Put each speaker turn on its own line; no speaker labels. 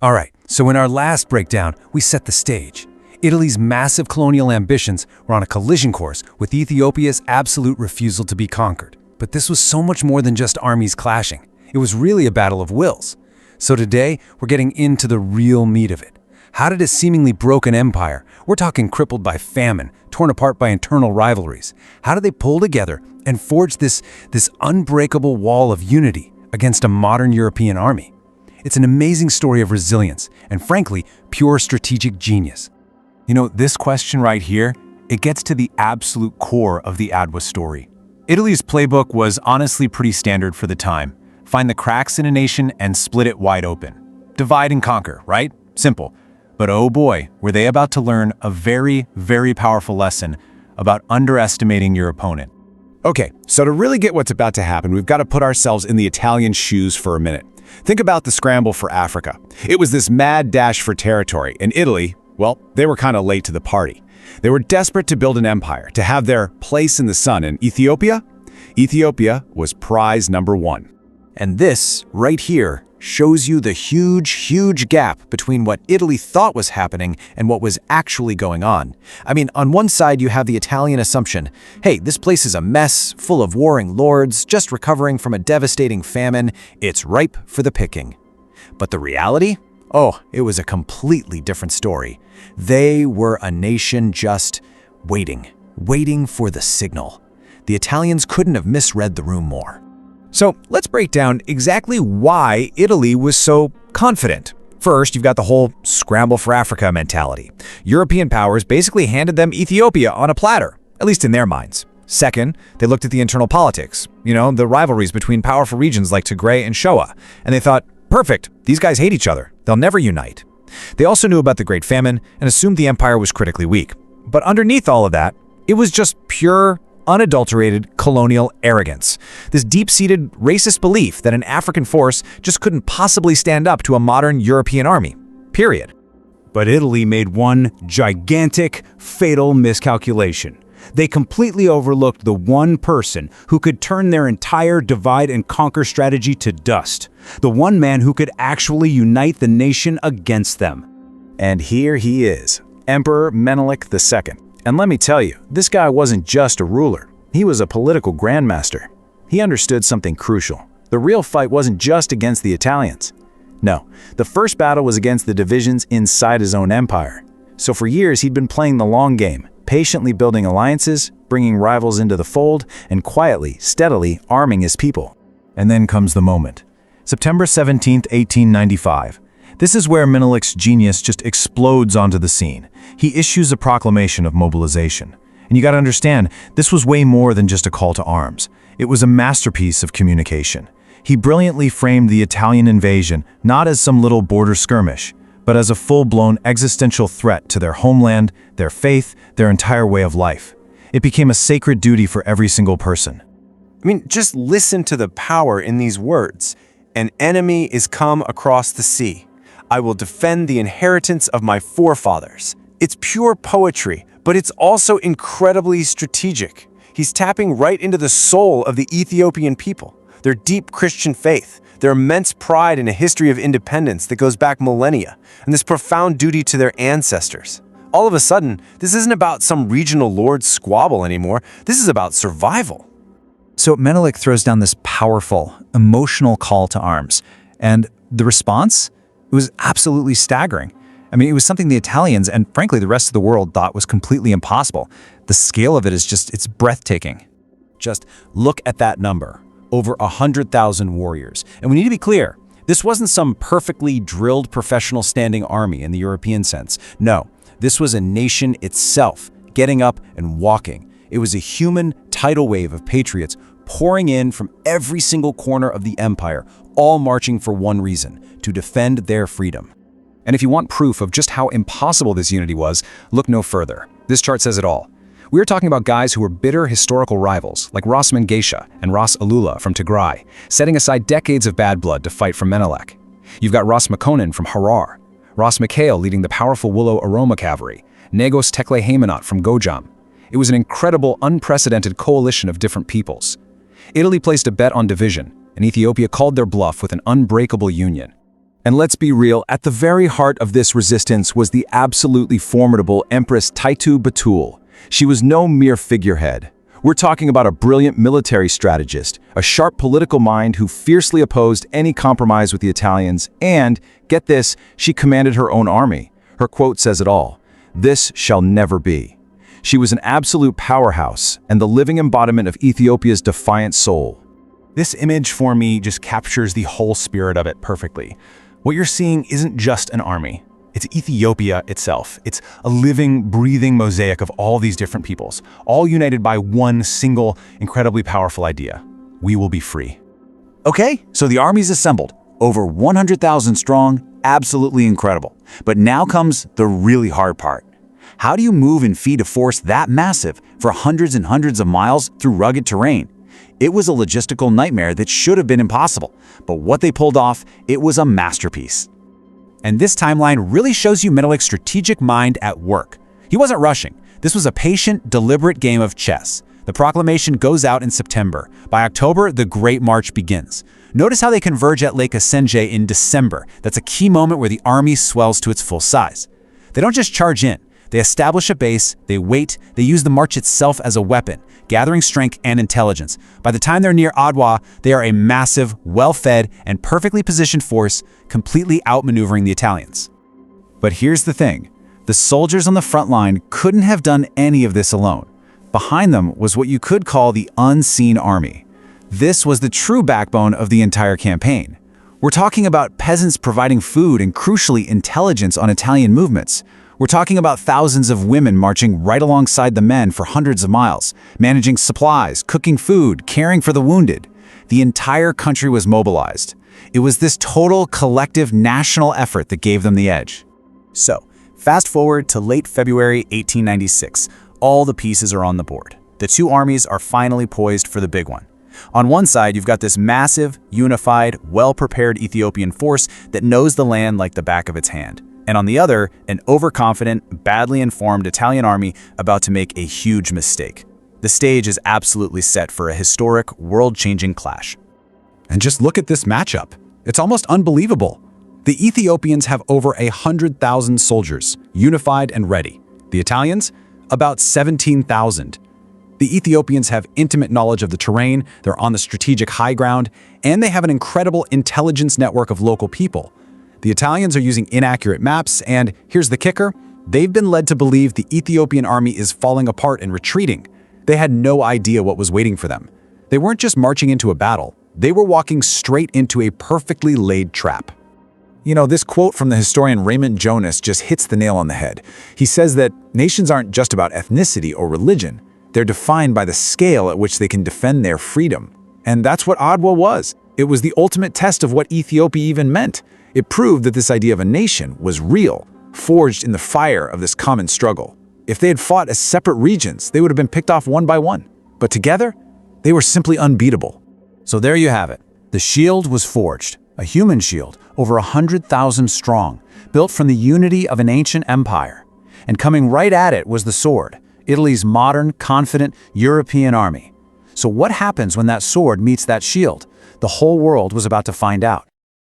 Alright, so in our last breakdown, we set the stage. Italy's massive colonial ambitions were on a collision course with Ethiopia's absolute refusal to be conquered. But this was so much more than just armies clashing. It was really a battle of wills. So today, we're getting into the real meat of it. How did a seemingly broken empire, we're talking crippled by famine, torn apart by internal rivalries, how did they pull together and forge this unbreakable wall of unity against a modern European army? It's an amazing story of resilience and, frankly, pure strategic genius.
You know, this question right here, it gets to the absolute core of the Adwa story. Italy's playbook was honestly pretty standard for the time. Find the cracks in a nation and split it wide open. Divide and conquer, right? Simple. But oh boy, were they about to learn a very, very powerful lesson about underestimating your opponent.
Okay, so to really get what's about to happen, we've got to put ourselves in the Italian shoes for a minute. Think about the scramble for Africa. It was this mad dash for territory, and Italy, well, they were kind of late to the party. They were desperate to build an empire, to have their place in the sun, and Ethiopia? Ethiopia was prize number one.
And this, right here, shows you the huge gap between what Italy thought was happening and what was actually going on. I mean, on one side you have the Italian assumption, hey, this place is a mess, full of warring lords, just recovering from a devastating famine, it's ripe for the picking. But the reality? Oh, it was a completely different story. They were a nation just waiting for the signal. The Italians couldn't have misread the room more.
So let's break down exactly why Italy was so confident. First, you've got the whole scramble for Africa mentality. European powers basically handed them Ethiopia on a platter, at least in their minds. Second, they looked at the internal politics, the rivalries between powerful regions like Tigray and Shoa, and they thought, perfect, these guys hate each other, they'll never unite. They also knew about the Great Famine and assumed the empire was critically weak. But underneath all of that, it was just pure, unadulterated colonial arrogance. This deep-seated racist belief that an African force just couldn't possibly stand up to a modern European army. Period.
But Italy made one gigantic, fatal miscalculation. They completely overlooked the one person who could turn their entire divide and conquer strategy to dust. The one man who could actually unite the nation against them.
And here he is, Emperor Menelik II. And let me tell you, this guy wasn't just a ruler. He was a political grandmaster. He understood something crucial. The real fight wasn't just against the Italians. No, the first battle was against the divisions inside his own empire. So for years, he'd been playing the long game, patiently building alliances, bringing rivals into the fold, and quietly, steadily arming his people.
And then comes the moment. September 17, 1895. This is where Menelik's genius just explodes onto the scene. He issues a proclamation of mobilization. And you gotta understand, this was way more than just a call to arms. It was a masterpiece of communication. He brilliantly framed the Italian invasion not as some little border skirmish, but as a full-blown existential threat to their homeland, their faith, their entire way of life. It became a sacred duty for every single person.
I mean, just listen to the power in these words. An enemy is come across the sea. I will defend the inheritance of my forefathers. It's pure poetry, but it's also incredibly strategic. He's tapping right into the soul of the Ethiopian people, their deep Christian faith, their immense pride in a history of independence that goes back millennia, and this profound duty to their ancestors. All of a sudden, this isn't about some regional lord's squabble anymore. This is about survival.
So Menelik throws down this powerful, emotional call to arms. And the response? It was absolutely staggering. I mean, it was something the Italians and frankly the rest of the world thought was completely impossible. The scale of it is it's breathtaking.
Just look at that number. Over 100,000 warriors. And we need to be clear, this wasn't some perfectly drilled professional standing army in the European sense. No, this was a nation itself, getting up and walking. It was a human tidal wave of patriots pouring in from every single corner of the empire, all marching for one reason, to defend their freedom.
And if you want proof of just how impossible this unity was, look no further. This chart says it all. We're talking about guys who were bitter historical rivals, like Ras Mengesha and Ras Alula from Tigray, setting aside decades of bad blood to fight for Menelik. You've got Ras Makonnen from Harar, Ras Mikhail leading the powerful Willow Aroma cavalry, Negos Tekle Haymanot from Gojam. It was an incredible, unprecedented coalition of different peoples. Italy placed a bet on division, and Ethiopia called their bluff with an unbreakable union.
And let's be real, at the very heart of this resistance was the absolutely formidable Empress Taitu Batul. She was no mere figurehead. We're talking about a brilliant military strategist, a sharp political mind who fiercely opposed any compromise with the Italians, and, get this, she commanded her own army. Her quote says it all: "This shall never be." She was an absolute powerhouse and the living embodiment of Ethiopia's defiant soul.
This image for me just captures the whole spirit of it perfectly. What you're seeing isn't just an army. It's Ethiopia itself. It's a living, breathing mosaic of all these different peoples, all united by one single, incredibly powerful idea. We will be free.
Okay, so the army's assembled. Over 100,000 strong, absolutely incredible. But now comes the really hard part. How do you move and feed a force that massive for hundreds and hundreds of miles through rugged terrain? It was a logistical nightmare that should have been impossible. But what they pulled off, it was a masterpiece.
And this timeline really shows you Menelik's strategic mind at work. He wasn't rushing. This was a patient, deliberate game of chess. The proclamation goes out in September. By October, the Great March begins. Notice how they converge at Lake Asenje in December. That's a key moment where the army swells to its full size. They don't just charge in. They establish a base, they wait, they use the march itself as a weapon, gathering strength and intelligence. By the time they're near Adwa, they are a massive, well-fed, and perfectly positioned force, completely outmaneuvering the Italians.
But here's the thing. The soldiers on the front line couldn't have done any of this alone. Behind them was what you could call the unseen army. This was the true backbone of the entire campaign. We're talking about peasants providing food and, crucially, intelligence on Italian movements. We're talking about thousands of women marching right alongside the men for hundreds of miles, managing supplies, cooking food, caring for the wounded. The entire country was mobilized. It was this total collective national effort that gave them the edge.
So, fast forward to late February 1896. All the pieces are on the board. The two armies are finally poised for the big one. On one side, you've got this massive, unified, well-prepared Ethiopian force that knows the land like the back of its hand. And on the other, an overconfident, badly informed Italian army about to make a huge mistake. The stage is absolutely set for a historic, world-changing clash.
And just look at this matchup. It's almost unbelievable. The Ethiopians have over 100,000 soldiers, unified and ready. The Italians, about 17,000. The Ethiopians have intimate knowledge of the terrain, they're on the strategic high ground, and they have an incredible intelligence network of local people. The Italians are using inaccurate maps, and here's the kicker, they've been led to believe the Ethiopian army is falling apart and retreating. They had no idea what was waiting for them. They weren't just marching into a battle, they were walking straight into a perfectly laid trap.
You know, this quote from the historian Raymond Jonas just hits the nail on the head. He says that nations aren't just about ethnicity or religion. They're defined by the scale at which they can defend their freedom. And that's what Adwa was. It was the ultimate test of what Ethiopia even meant. It proved that this idea of a nation was real, forged in the fire of this common struggle. If they had fought as separate regions, they would have been picked off one by one. But together, they were simply unbeatable.
So there you have it. The shield was forged, a human shield, over 100,000 strong, built from the unity of an ancient empire. And coming right at it was the sword, Italy's modern, confident European army. So what happens when that sword meets that shield? The whole world was about to find out.